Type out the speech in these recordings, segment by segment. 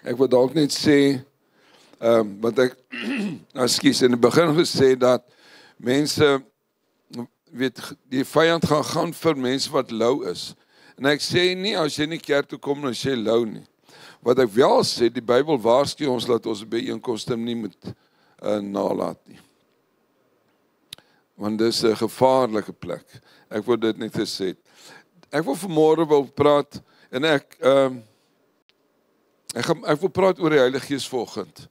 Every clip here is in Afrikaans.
Ek wil dalk net sê, wat ek, ekskuus, in die begin gesê dat mense, weet, die vyand gaan vir mense wat lou is. En ek sê nie, as jy nie kerk toe kom, dan is jy lou nie. Wat ek wel sê, die Bybel waarsku ons dat ons byeenkomste nie moet nalat nie. Want dis 'n gevaarlike plek. Ek wil dit net gesê. Ek wil vanmôre wil praat, en ek wil praat oor die Heilige Gees vanoggend.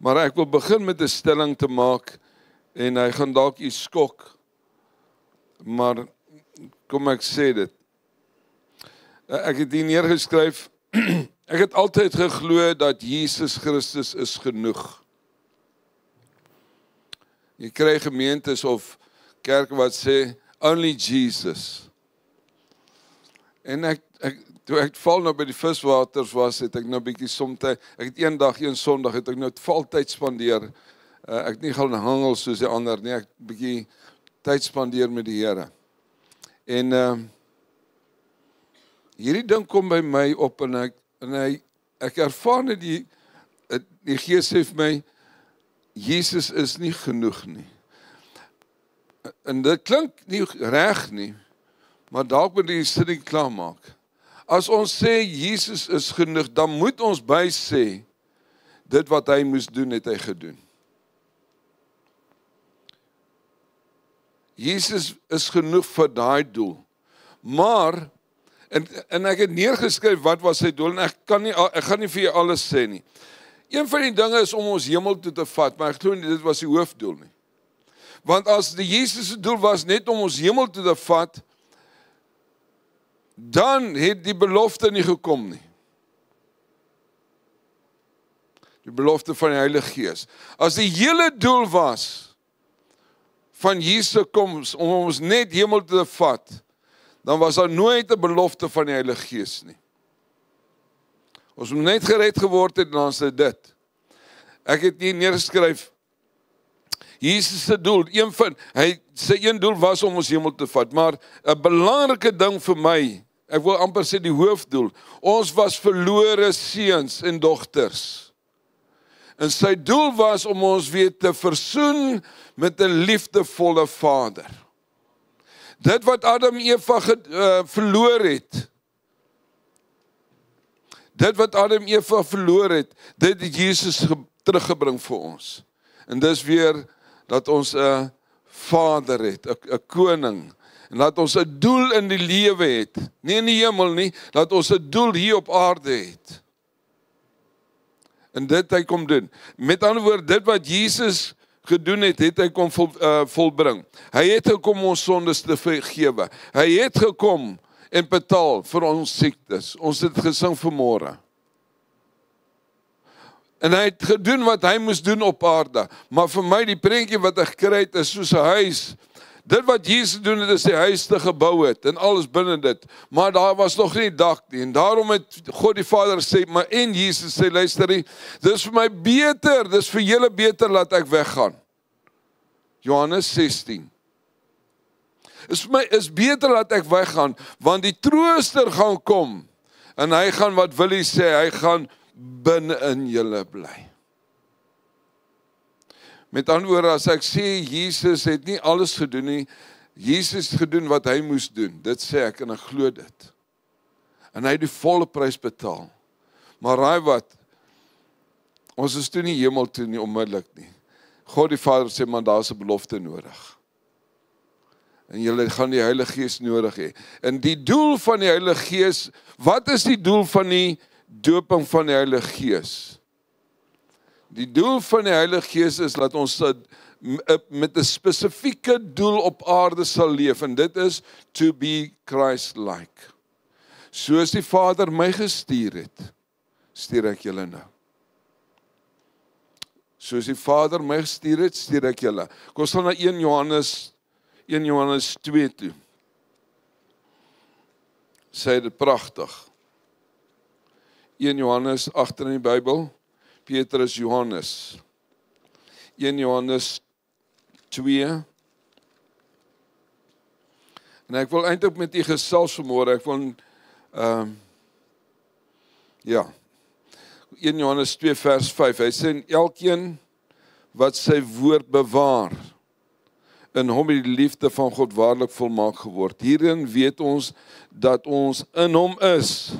Maar ek wil begin met 'n stelling te maak, en hy gaan dalk iets skok. Maar, kom ek sê dit. Ek het hier neergeskryf, ek het altyd geglo dat Jesus Christus is genoeg. Jy kry gemeentes of kerke wat sê, only Jesus. En toe ek val nou by die viswaters was, het ek nou bietjie somtyd, ek het een Sondag, het ek nou valtyd spandeer. Ek het nie gaan hangel soos die ander nie, ek bietjie tyd spandeer met die Here. En hierdie ding kom by my op, en ek ervaar net die Gees sê vir my, Jesus is nie genoeg nie. En dit klink nie reg nie, maar dalk moet die sin klaar maak. As ons sê Jesus is genoeg, dan moet ons by sê, dit wat hy moes doen, het hy gedoen. Jesus is genoeg vir daai doel. Maar, en ek het neergeskryf wat was sy doel, en ek gaan nie vir jou alles sê nie. Een van die dinge is om ons hemel toe te vat, maar ek glo nie dit was die hoofdoel nie. Want as die Jesus se doel was net om ons hemel toe te vat, dan het die belofte nie gekom nie. Die belofte van die Heilige Gees. As die hele doel was van Jesus koms om ons net hemel toe te vat, dan was daar nooit 'n belofte van die Heilige Gees nie. Ons moet net gered geword het, dan is dit. Ek het hier neergeskryf, Jesus se doel, sy een doel was om ons hemel te vat, maar 'n belangrike ding vir my, ek wil amper sê die hoofdoel, ons was verlore seuns en dogters. En sy doel was om ons weer te versoen met 'n liefdevolle Vader. Dit wat Adam en Eva verloor het, dit het Jesus teruggebring vir ons. En dis weer dat ons 'n Vader het, 'n koning, en dat ons 'n doel in die lewe het, nie in die hemel nie, dat ons 'n doel hier op aarde het. En dit hy kom doen. Met ander woorde, dit wat Jesus gedoen het, het hy kom volbring. Hy het gekom ons sondes te vergewe. Hy het gekom en betaal vir ons siektes. Ons het gesing vanmôre. En hy het gedoen wat hy moes doen op aarde. Maar vir my, die prentjie wat ek gekry het, is soos 'n huis. Dit wat Jesus doen het, is die huis te gebou het, en alles binne dit. Maar daar was nog nie dak nie. En daarom het God die Vader sê, maar en Jesus sê, luister nie, dis vir my beter, dis vir julle beter, laat ek weggaan. Johannes 16. Vir my is beter laat ek weggaan, want die trooster gaan kom, en hy gaan, wat wil hy sê, hy gaan binne in julle bly. Met ander woorde, as ek sê, Jesus het nie alles gedoen nie, Jesus het gedoen wat hy moes doen, dit sê ek, en ek glo dit. En hy het die volle prys betaal. Maar raai wat, ons is toe nie hemel toe nie, onmiddellik nie. God die Vader sê, maar daar is 'n belofte nodig. En julle gaan die Heilige Gees nodig hê. En die doel van die Heilige Gees, wat is die doel van die doping van die Heilige Gees? Die doel van die Heilige Gees is dat ons met 'n spesifieke doel op aarde sal leef, en dit is to be Christ-like. Soos die Vader my gestuur het, stuur ek julle nou. Soos die Vader my gestuur het, stuur ek julle. Kom ons gaan na 1 Johannes 2 toe. Sê dit pragtig. 1 Johannes agter in die Bybel, Petrus Johannes. 1 Johannes 2. En ek wil eintlik met u gesels vanmôre. Ek wil 1 Johannes 2 vers 5, hy sê, elkeen wat sy woord bewaar, in hom het die liefde van God waarlik volmaak geword. Hierin weet ons dat ons in hom is.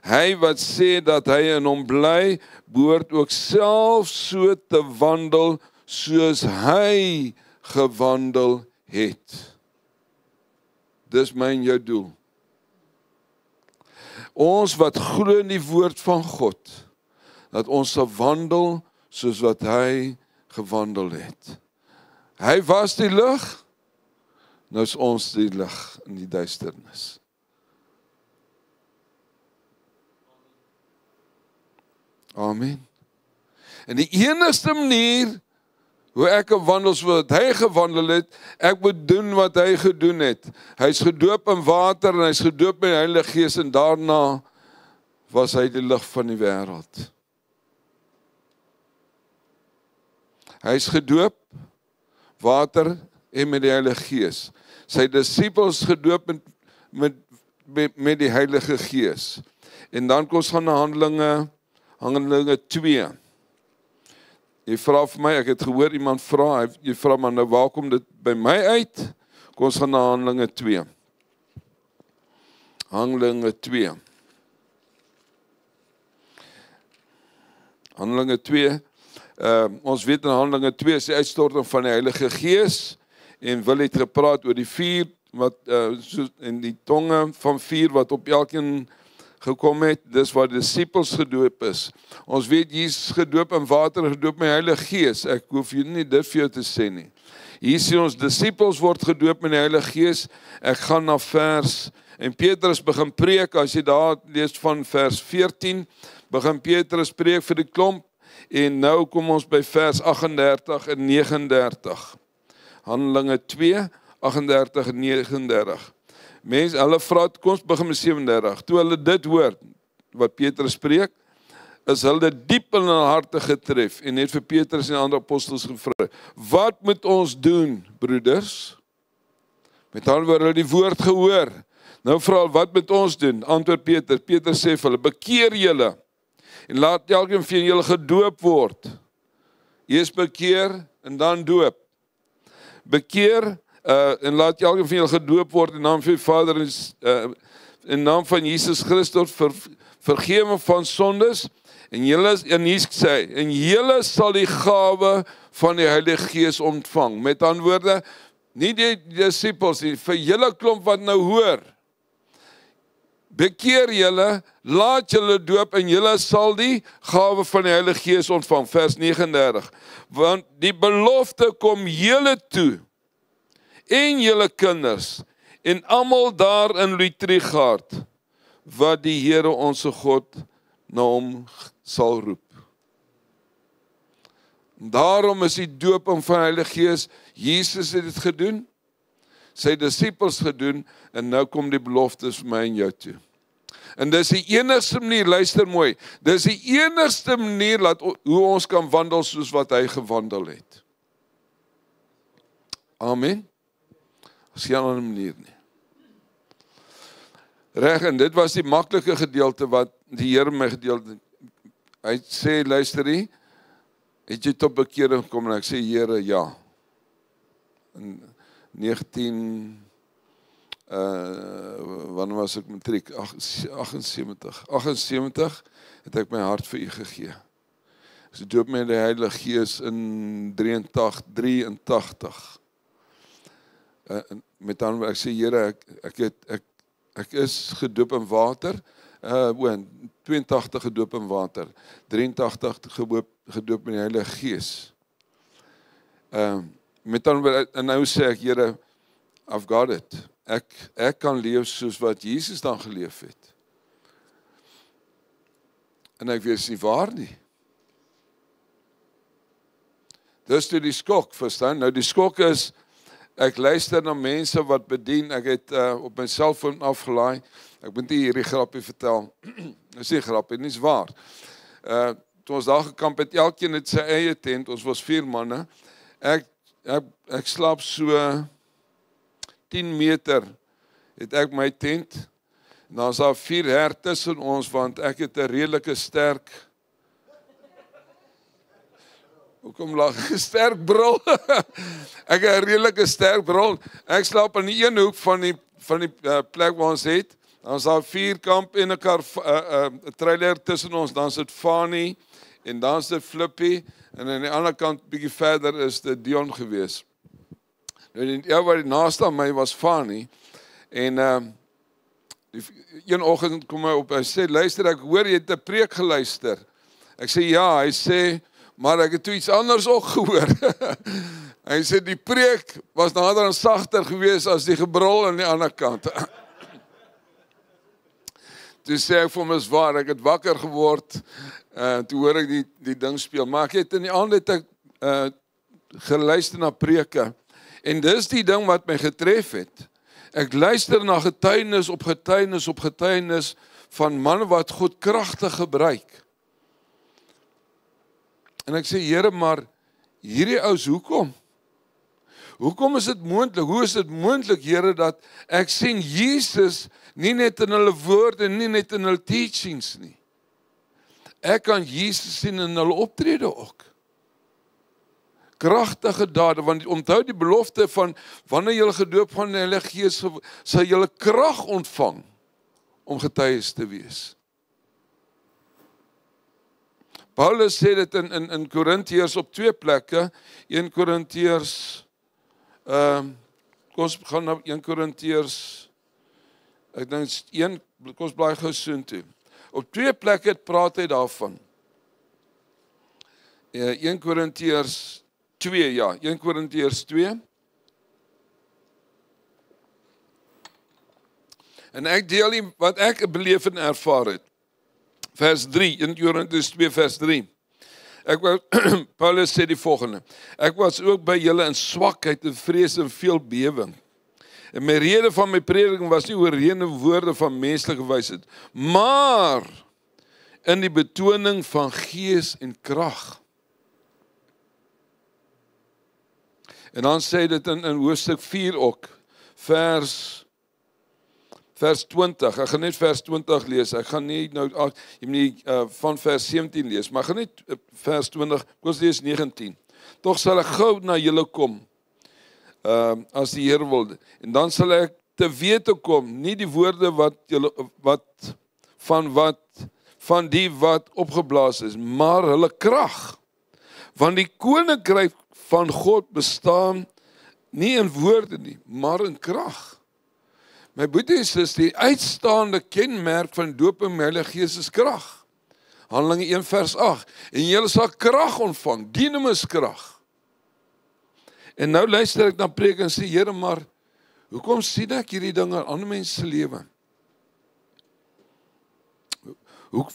Hy wat sê dat hy in hom bly, behoort ook self so te wandel, soos hy gewandel het. Dis my en jou doel. Ons wat glo in die woord van God, dat ons sal wandel soos wat hy gewandel het. Hy was die lig, nou is ons die lig in die duisternis. Amen. En die enigste manier hoe ek kan wandel soos wat hy gewandel het, ek moet doen wat hy gedoen het. Hy is gedoop in water en hy is gedoop met die Heilige Gees en daarna was hy die lig van die wêreld. Hy is gedoop, water en met die Heilige Gees. Sy disippels gedoop met die Heilige Gees. En dan kom ons gaan na Handelinge 2. Jy vra vir my, ek het gehoor iemand vra, jy vra maar nou, waar kom dit by my uit? Kom ons gaan na Handelinge 2. Handelinge 2. Handelinge 2. Ons weet in Handelinge 2 is die uitstorting van die Heilige Gees, en Wil het gepraat oor die vuur, en die tonge van vuur wat op elkeen gekom het, dis waar die disippels gedoop is. Ons weet Jesus gedoop in water, gedoop met die Heilige Gees. Ek hoef hier nie dit vir jou te sê nie. Hier sien ons disippels word gedoop met die Heilige Gees. Ek gaan na vers, en Petrus begin preek, as jy daar lees van vers 14, begin Petrus preek vir die klomp, en nou kom ons by vers 38 en 39. Handelinge 2, 38 en 39. Mense, hulle vra, kom ons begin met 37. Toe hulle dit hoor, wat Petrus spreek, is hulle diep in hulle harte getref, en het vir Petrus en die ander apostels gevra, wat moet ons doen, broeders? Met ander woorde, hulle die woord gehoor. Nou vra hulle, wat moet ons doen? Antwoord Petrus. Petrus sê vir hulle, bekeer julle, en laat elkeen van julle gedoop word. Eers bekeer, en dan doop. Bekeer, en laat elkeen van julle gedoop word in naam van die Vader in naam van Jesus Christus vergewe van sondes, en julle sal die gawe van die Heilige Gees ontvang. Met ander woorde, nie die disippels nie, vir julle klomp wat nou hoor. Bekeer julle, laat julle doop en julle sal die gawe van die Heilige Gees ontvang. Vers 39. Want die belofte kom julle toe, en julle kinders, en almal daar in Lutrigaard, wat die Here onse God na hom sal roep. Daarom is die doop van die Heilige Gees, Jesus het dit gedoen, sy disippels gedoen, en nou kom die beloftes vir my en jou toe. En dis die enigste manier, luister mooi, dis die enigste manier hoe ons kan wandel soos wat hy gewandel het. Amen. As geen ander manier nie. Reg, en dit was die maklike gedeelte wat die Here my gedeelte. Hy sê, luister nie, het jy tot bekering gekom? En ek sê, Here, ja. In wanneer was ek matriek? 78 het ek my hart vir U gegee. Ek doop met die Heilige Gees in 83. Met ander woorde, ek sê, Here, ek is gedoop in water, 82 gedoop in water, 83 gedoop met die Heilige Gees. Met ander woorde, en nou sê ek, Here, I've got it. Ek kan leef soos wat Jesus dan geleef het. En ek weet, is nie waar nie. Dis toe die skok, verstaan? Nou die skok is, ek luister na mense wat bedien, ek het op my selfoon afgelaai, ek moet nie hierdie grapie vertel, dis nie grapie, nie is waar. Toe ons daar gekamp het, elkeen het sy eie tent, ons was 4 manne, ek slaap so 10 meter, het ek my tent, en dan is daar 4 hert tussen ons, want ek het 'n redelike sterk Hoekom lag ek? Sterk brul. Ek het 'n redelike sterk brul. Ek slaap in die een hoek van die plek waar ons het. Dan is daar 4 kamp en 'n trailer tussen ons. Dan sit Fanny en dan sit Flippy en aan die ander kant bietjie verder is dit Dion gewees. Nou die wat die naaste aan my was Fanny en een oggend kom hy op, hy sê luister, ek hoor jy het 'n preek geluister. Ek sê ja, hy sê maar ek het toe iets anders ook gehoor. Hy sê die preek was nader en sagter gewees as die gebrul aan die ander kant. Toe sê ek vir hom is waar, ek het wakker geword, toe hoor ek die ding speel. Maar ek het in die aand het ek geluister na preke. En dis die ding wat my getref het. Ek luister na getuienis op getuienis op getuienis van manne wat God kragtig gebruik. En ek sê, Here, maar hierdie ouens, hoekom? Hoekom is dit moontlik? Hoe is dit moontlik, Here, dat ek sien Jesus nie net in hulle woorde, nie net in hulle teachings nie. Ek kan Jesus sien in hulle optrede ook. Kragtige dade, want onthou die belofte van wanneer jy gedoop van die Heilige Gees, sal jy krag ontvang om getuies te wees. Paulus sê dit in Korintiërs op 2 plekke, 1 Korintiërs, kom ons gaan na 1 Korintiërs, ek dink 1, kom ons blaai gou soontoe. Op 2 plekke praat hy daarvan. 1 Korintiërs 2, ja, 1 Korintiërs 2. En ek deel wat ek beleef en ervaar het. Vers 3, 1 Korintiërs 2 vers 3. Paulus sê die volgende. Ek was ook by julle in swakheid en vrees en veel bewing. En my rede van my prediking was nie oorreëne woorde van menslike wysheid, maar in die betoning van gees en krag. En dan sê dit in hoofstuk 4 ook, vers 20, ek gaan net vers 20 lees, ek gaan nie nou, jy moet nie van vers 17 lees, maar ek gaan net vers 20, kom ons lees 19. Toch sal ek gou na julle kom, as die Here wil, en dan sal ek te wete kom, nie die woorde van die wat opgeblaas is, maar hulle krag, want die koninkryk van God bestaan nie in woorde nie, maar in krag. My boeties is die uitstaande kenmerk van doop in Heilige Gees is krag. Handelinge 1 vers 8. En julle sal krag ontvang, dynamis krag. En nou luister ek na preek en sê, Here, maar hoekom sien ek hierdie dinge in ander mense se lewe?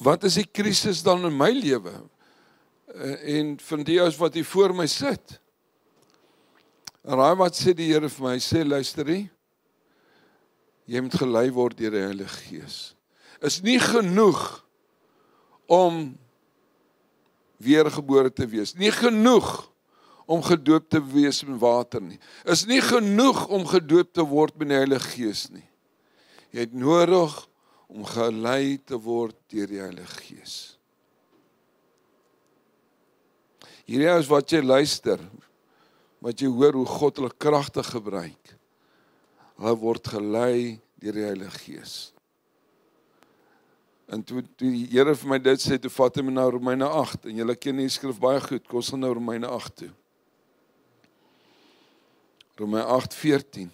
Wat is die krisis dan in my lewe? En van die ouens wat hier voor my sit. En raai wat sê die Here vir my? Hy sê, luister nie, jy moet gelei word deur die Heilige Gees. Is nie genoeg om weergebore te wees. Nie genoeg om gedoop te wees met water nie. Is nie genoeg om gedoop te word met die Heilige Gees nie. Jy het nodig om gelei te word deur die Heilige Gees. Hierdie is wat jy luister, wat jy hoor hoe God hulle kragtig gebruik. Hulle word gelei deur die Heilige Gees. En toe die Here vir my dit sê, toe vat hy my na Romeine 8, en julle ken die skrif baie goed, kom ons gaan nou Romeine 8 toe. Romeine 8:14.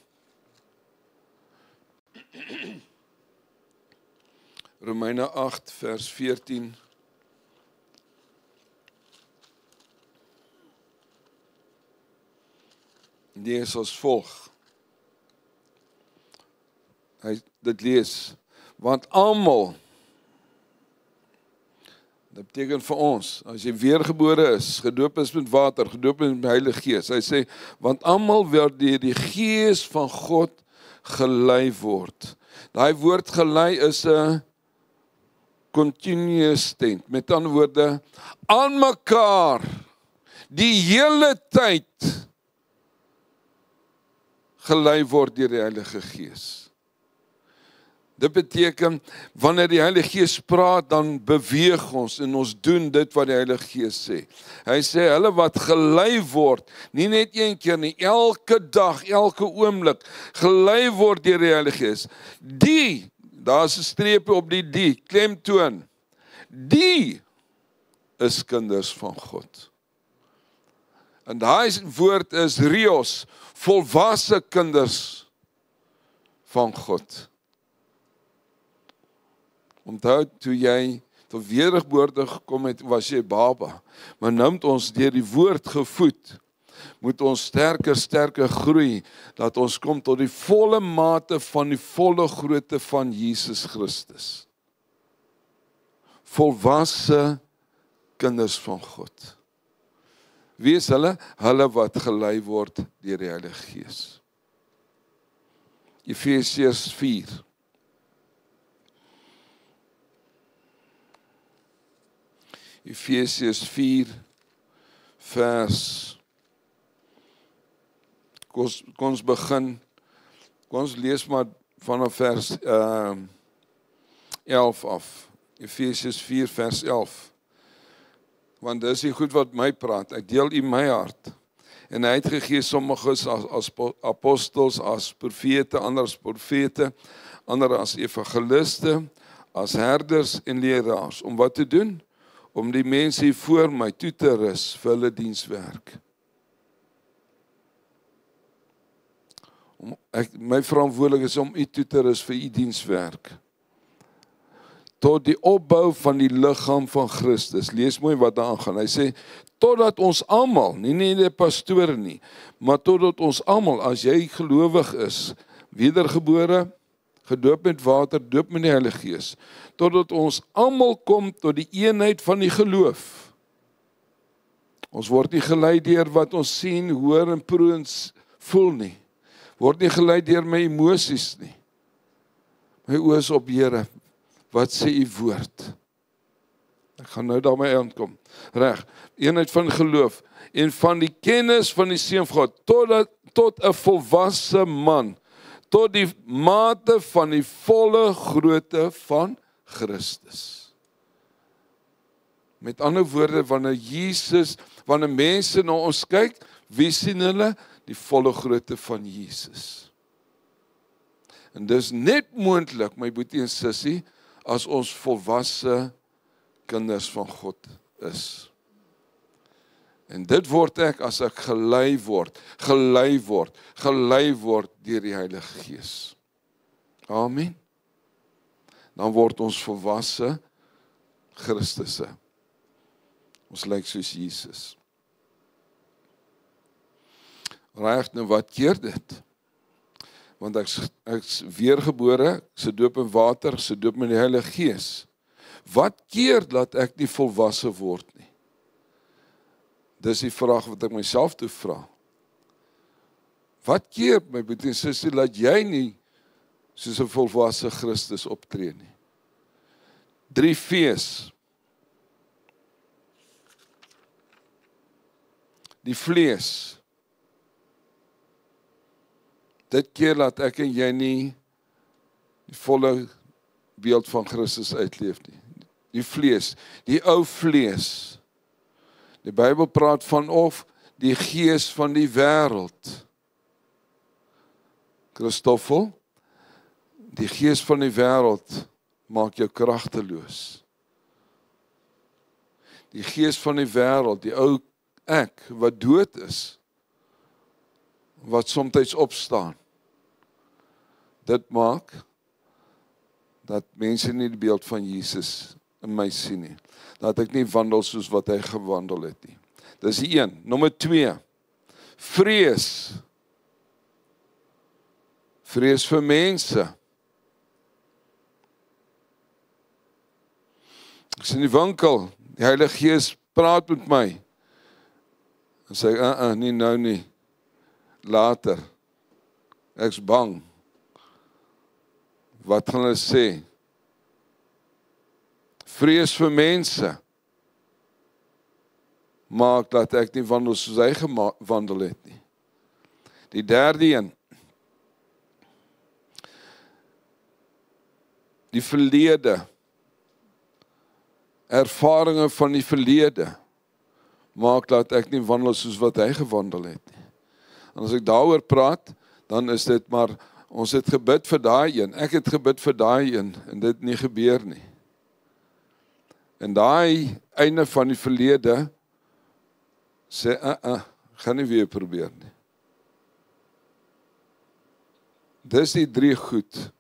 Romeine 8 vers 14. Die is as volg. Hy dit lees, want almal, dit beteken vir ons, as jy weergebore is, gedoop is met water, gedoop is met die Heilige Gees, hy sê, want almal word deur die Gees van God gelei word. Daai woord gelei is 'n continuous tense, met ander woorde, aan mekaar, die hele tyd gelei word deur die Heilige Gees. Dit beteken, wanneer die Heilige Gees praat, dan beweeg ons en ons doen dit wat die Heilige Gees sê. Hy sê, hulle wat gelei word, nie net een keer nie, elke dag, elke oomblik, gelei word deur die Heilige Gees. Die, daar is 'n streepie op die, klemtoon, die is kinders van God. En daai woord is rios, volwasse kinders van God. Onthou, toe jy tot wedergeboorte gekom het, was jy baba. Maar nou het ons deur die woord gevoed, moet ons sterker groei, dat ons kom tot die volle mate van die volle grootte van Jesus Christus. Volwasse kinders van God. Wie is hulle? Hulle wat gelei word deur die Heilige Gees. Efesiërs 4. Efesiërs 4 vers. Kom ons begin. Kom ons lees maar vanaf vers 11 af. Efesiërs 4 vers 11. Want dis die goed wat my praat. Ek deel in my hart. En hy het gegee sommiges as apostels, as profete, ander as profete, ander as evangeliste, as herders en leraars. Om wat te doen? Om die mense hier voor my toe te rus vir hulle dienswerk. My verantwoordelikheid is om u toe te rus vir u dienswerk. Tot die opbou van die liggaam van Christus. Lees mooi wat daar aangaan. Hy sê, totdat ons almal, nie die pastore nie, maar totdat ons almal, as jy gelowig is, wedergebore, gedoop met water, doop met die Heilige Gees, totdat ons almal kom tot die eenheid van die geloof. Ons word nie gelei deur wat ons sien, hoor en proe en voel nie. Word nie gelei deur my emosies nie. My oë is op Here. Wat sê u woord? Ek gaan nou daarmee aankom. Reg, eenheid van geloof en van die kennis van die Seun van God, tot 'n volwasse man, tot die mate van die volle grootte van Christus. Met ander woorde, wanneer mense na ons kyk, wie sien hulle? Die volle grootte van Jesus. En dis net moontlik, my boetie en sussie, as ons volwasse kinders van God is. En dit word ek as ek gelei word deur die Heilige Gees. Amen. Dan word ons volwasse Christusse. Ons lyk soos Jesus. Reg, nou wat keer dit? Want ek's weergebore, ek se doop in water, se doop met die Heilige Gees. Wat keer dat ek nie volwasse word nie? Dis die vraag wat ek myself toe vra. Wat keer, my broer en suster, dat jy nie soos 'n volwasse Christus optree nie? 3 V's. Die vlees. Dit keer dat ek en jy nie die volle beeld van Christus uitleef nie. Die vlees, die ou vlees. Die Bybel praat van of die gees van die wêreld. Christoffel, die gees van die wêreld maak jou kragteloos. Die gees van die wêreld, die ou ek wat dood is, wat soms opstaan. Dit maak dat mense nie die beeld van Jesus in my sien nie. Dat ek nie wandel soos wat hy gewandel het nie. Dis die 1. Nommer 2. Vrees. Vrees vir mense. Ek is in die winkel, die Heilige Gees praat met my. En sê, nie nou nie. Later. Ek's bang. Wat gaan hulle sê? Vrees vir mense maak dat ek nie wandel soos hy gewandel het nie. Die 3de een. die verlede, ervarings van die verlede, maak dat ek nie wandel soos wat hy gewandel het nie. En as ek daaroor praat, dan is dit maar, ons het gebid vir daai een, ek het gebid vir daai een, en dit nie gebeur nie. En daai einde van die verlede, sê, gaan nie weer probeer nie. Dis die 3 goed.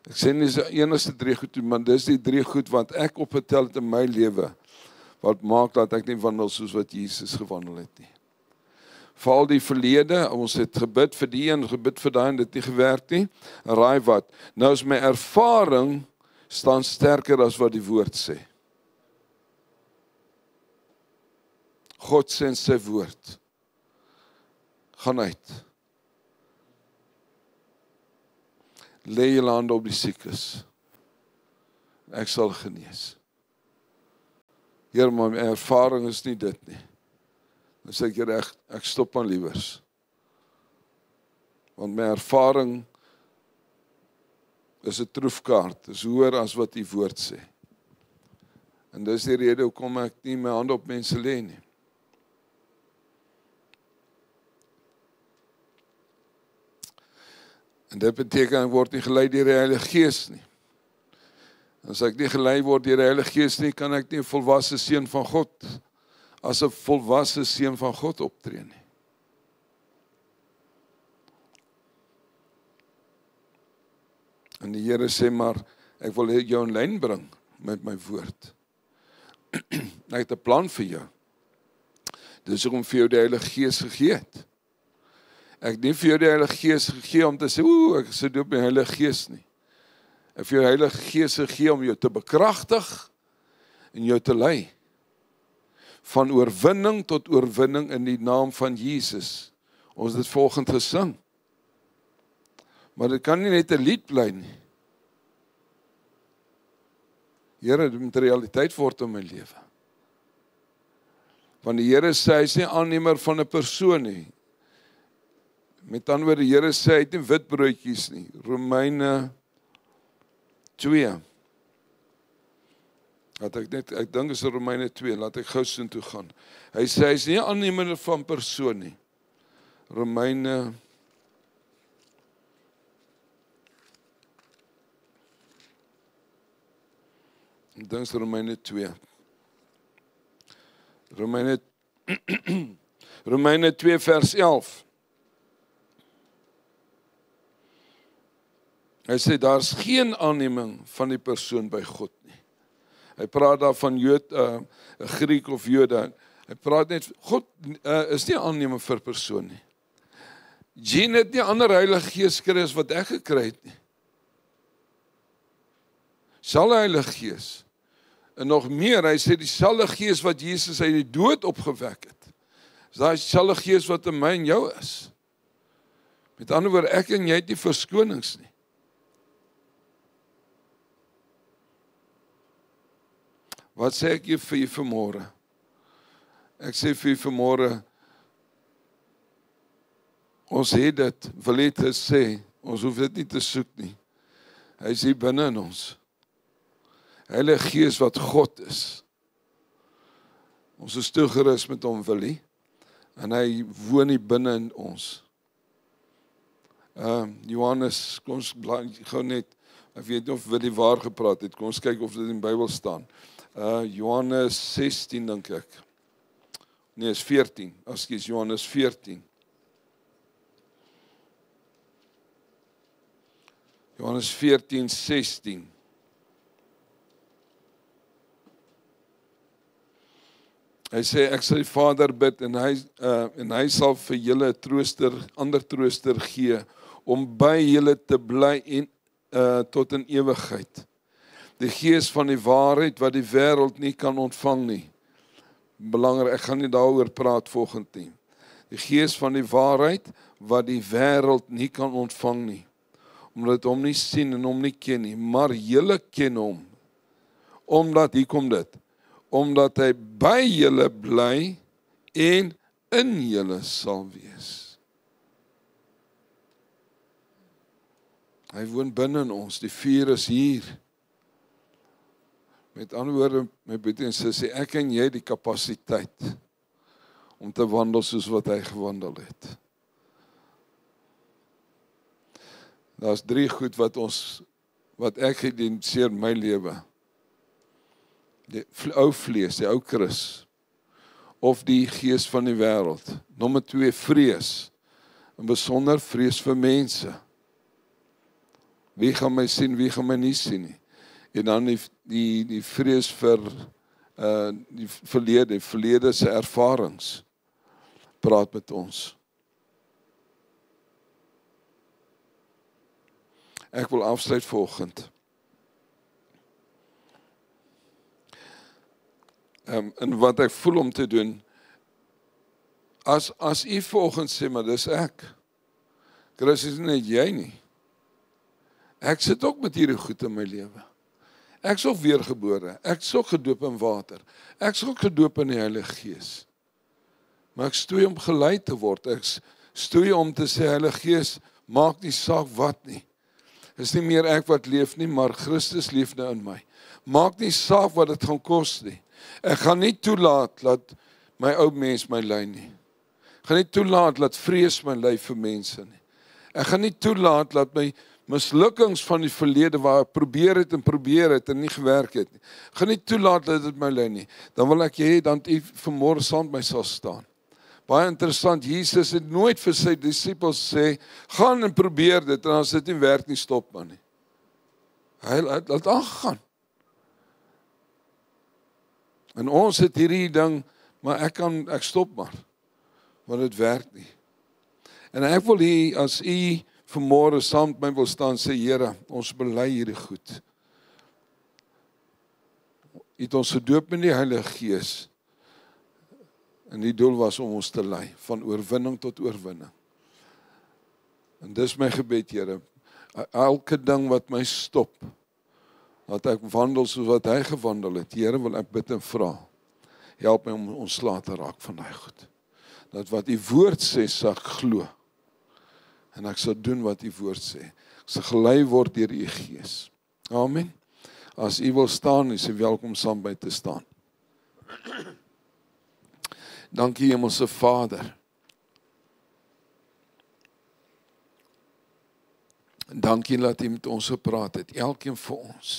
Ek sê nie so enigste 3 goed, maar dis die 3 goed wat ek opgetel het in my lewe, wat maak dat ek nie wandel soos wat Jesus gewandel het nie. Val die verlede, ons het gebid vir die en gebid vir daai en dit nie gewerk nie, en raai wat, nou is my ervaring staan sterker as wat die woord sê. God sê in sy woord, gaan uit. Lê julle hande op die siekes. Ek sal genees. Heer, maar my ervaring is nie dit nie. Dan sê ek stop maar liewers. Want my ervaring is 'n troefkaart, is hoër as wat die woord sê. En dis die rede hoekom ek nie my hande op mense lê nie. En dit beteken ek word nie gelei deur die Heilige Gees nie. As ek nie gelei word deur die Heilige Gees nie, kan ek nie 'n volwasse seun van God, as 'n volwasse seun van God optree nie. En die Here sê maar, ek wil jou in lyn bring met my woord. Ek het 'n plan vir jou. Dis hoekom vir jou die Heilige Gees gegee het. Ek het nie vir jou die Heilige Gees gegee om te sê, ek sit doop met die Heilige Gees nie. Ek het vir jou die Heilige Gees gegee om jou te bekragtig en jou te lei. Van oorwinning tot oorwinning in die naam van Jesus. Ons het dit volgend gesing. Maar dit kan nie net 'n lied bly nie. Here, dit moet realiteit word in my lewe. Want die Here sê, hy is nie aannemer van 'n persoon nie. Met ander woorde, die Here sê, hy het nie wit broodjies nie. Romeine 2. Ek dink is Romeine 2, laat ek gou soontoe gaan. Hy sê, hy is nie aannemer van persoon nie. Romeine 2. Romeine 2 vers 11. Hy sê, daar is geen aanneming van die persoon by God nie. Hy praat daar van Jood, Griek of Jode. Hy praat net, God is nie aanneming vir persoon nie. Jean het nie ander Heilige Gees gekry as wat ek gekry het nie. Selfe Heilige Gees. En nog meer, hy sê dieselfde Gees wat Jesus uit die dood opgewek het. Is daai selfde Gees wat in my en jou is. Met ander woorde, ek en jy het nie verskonings nie. Wat sê ek vir jy vanmôre? Ek sê vir jy vanmôre, ons het dit, wil het gesê, ons hoef dit nie te soek nie. Hy is hier binne in ons. Heilige Gees wat God is. Ons is toegerus met hom, Willie, en hy woon hier binne in ons. Johannes, kom ons gou net, ek weet nie of Willie waar gepraat het, kom ons kyk of dit in die Bybel staan. Johannes 16, dink ek. Nee, is 14, ekskuus, Johannes 14. Johannes 14, 16. Hy sê, ek sal die Vader bid, en hy sal vir julle ander trooster gee, om by julle te bly tot in ewigheid. Die Gees van die waarheid, wat die wêreld nie kan ontvang nie. Belangrik, ek gaan nie daaroor praat volgend nie. Die Gees van die waarheid, wat die wêreld nie kan ontvang nie. Omdat hom nie sien en hom nie ken nie, maar julle ken hom. Omdat, hier kom dit, omdat hy by julle bly en in julle sal wees. Hy woon binne in ons, die vuur is hier. Met ander woorde, my broer en sussie, ek en jy die kapasiteit om te wandel soos wat hy gewandel het. Daar's 3 goed wat ek geïdentifiseer in my lewe. Die ou vlees, die ou Chris, of die gees van die wêreld. Nommer 2, vrees. En besonder vrees vir mense. Wie gaan my sien, wie gaan my nie sien nie. En dan die vrees vir die verlede se ervarings. Praat met ons. Ek wil afsluit vanoggend. En wat ek voel om te doen, as u vanoggend sê, maar dis ek. Chris, is nie net jy nie. Ek sit ook met hierdie goed in my lewe. Ek is ook weergebore. Ek is ook gedoop in water. Ek is ook gedoop in die Heilige Gees. Maar ek stoei om gelei te word. Ek stoei om te sê, Heilige Gees, maak nie saak wat nie. Is nie meer ek wat leef nie, maar Christus leef nou in my. Maak nie saak wat dit gaan kos nie. Ek gaan nie toelaat dat my ou mens my lei nie. Ek gaan nie toelaat dat vrees my lei vir mense nie. Ek gaan nie toelaat dat my mislukkings van die verlede waar ek probeer het en nie gewerk het nie. Ek gaan nie toelaat dat dit my lei nie. Dan wil ek hê dat u vanmôre saam met my sal staan. Baie interessant, Jesus het nooit vir sy disippels sê, gaan en probeer dit, en as dit nie werk nie, stop maar nie. Hy laat aangaan. En ons het hierdie ding, maar ek stop maar, want dit werk nie. En ek wil hier, as u vanmôre saam met my wil staan, sê, Here, ons bely hierdie goed. U het ons gedoop in die Heilige Gees, en die doel was om ons te lei, van oorwinning tot oorwinning. En dis my gebed, Here, elke ding wat my stop, dat ek wandel soos wat hy gewandel het, Here, wil ek bid en vra, help my om ontslae te raak van daai goed. Dat wat u woord sê, sal ek glo, en ek sal doen wat u woord sê. Ek sal gelei word deur u Gees. Amen. As u wil staan, is u welkom saam by te staan. Dankie, Hemelse Vader. Dankie dat u met ons gepraat het, elkeen vir ons.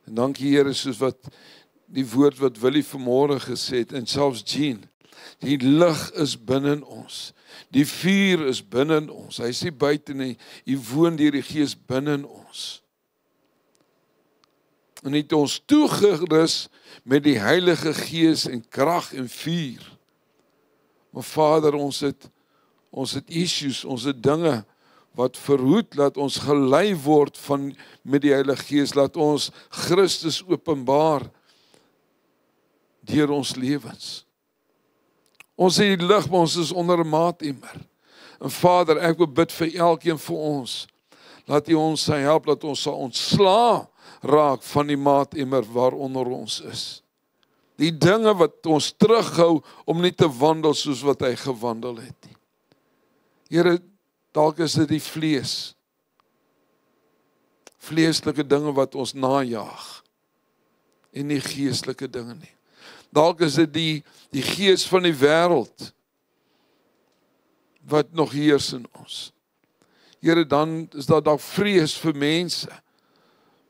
En dankie, Here, soos wat die woord wat Willie vanmôre gesê het, en selfs Jean, die lig is binne ons. Die vuur is binne ons. Hy is nie buite nie, u woon deur die Gees binne ons. En het ons toegerus met die Heilige Gees en krag en vuur. Maar Vader, ons het issues, ons het dinge wat verhoed, laat ons gelei word met die Heilige Gees, laat ons Christus openbaar deur ons lewens. Ons het die lig, maar ons is onder 'n maatemmer. En Vader, ek wil bid vir elkeen vir ons, laat U ons help, dat ons sal ontslaa raak van die maatemmer waaronder ons is. Die dinge wat ons terughou om nie te wandel soos wat hy gewandel het nie. Here, dalk is dit die vleeslike dinge wat ons najaag, en nie geestelike dinge nie. Dalk is dit die gees van die wêreld wat nog heers in ons. Here, dan is daar dalk vrees vir mense,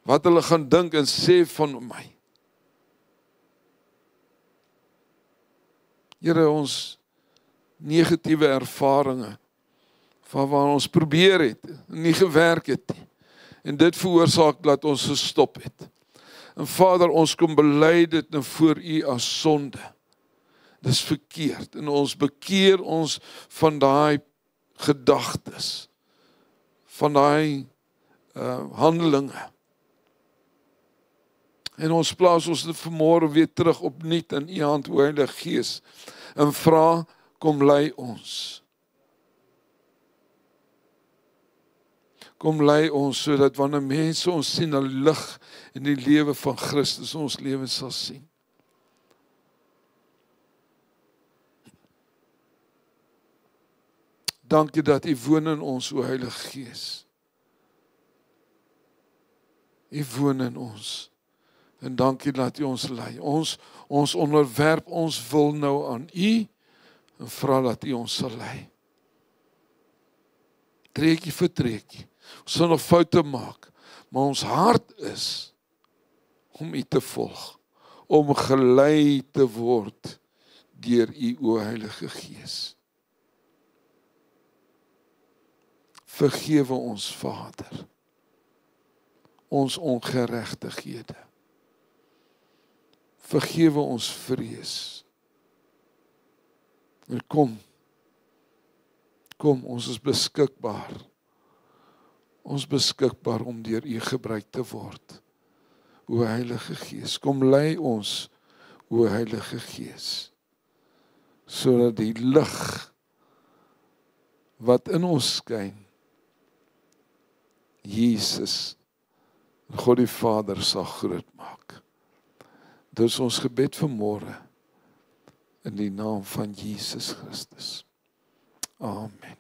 wat hulle gaan dink en sê van my. Here, ons negatiewe ervarings, van waar ons probeer het, en nie gewerk het nie. En dit veroorsaak dat ons gestop het. En Vader, ons kom bely dit nou voor U as sonde. Dis verkeerd. En ons bekeer ons van daai gedagtes, van daai handelinge. En ons plaas ons dit vanmôre weer terug opnuut in U hand, o Heilige Gees, en vra, kom lei ons. Kom lei ons, sodat wanneer mense ons sien, na die lig in die lewe van Christus ons lewens sal sien. Dankie dat U woon in ons, o Heilige Gees. U woon in ons. En dankie dat U ons lei. Ons onderwerp ons wil nou aan U en vra dat U ons sal lei. Treukie vir treukie. Ons sal nog foute maak, maar ons hart is om U te volg, om gelei te word deur U, o Heilige Gees. Vergewe ons, Vader, ons ongeregtighede. Vergewe ons vrees. En kom, ons is beskikbaar. Ons beskikbaar om deur U gebruik te word. O Heilige Gees, kom lei ons, o Heilige Gees, sodat die lig wat in ons skyn, Jesus, God die Vader sal groot maak. Dit is ons gebed vanmôre in die naam van Jesus Christus. Amen.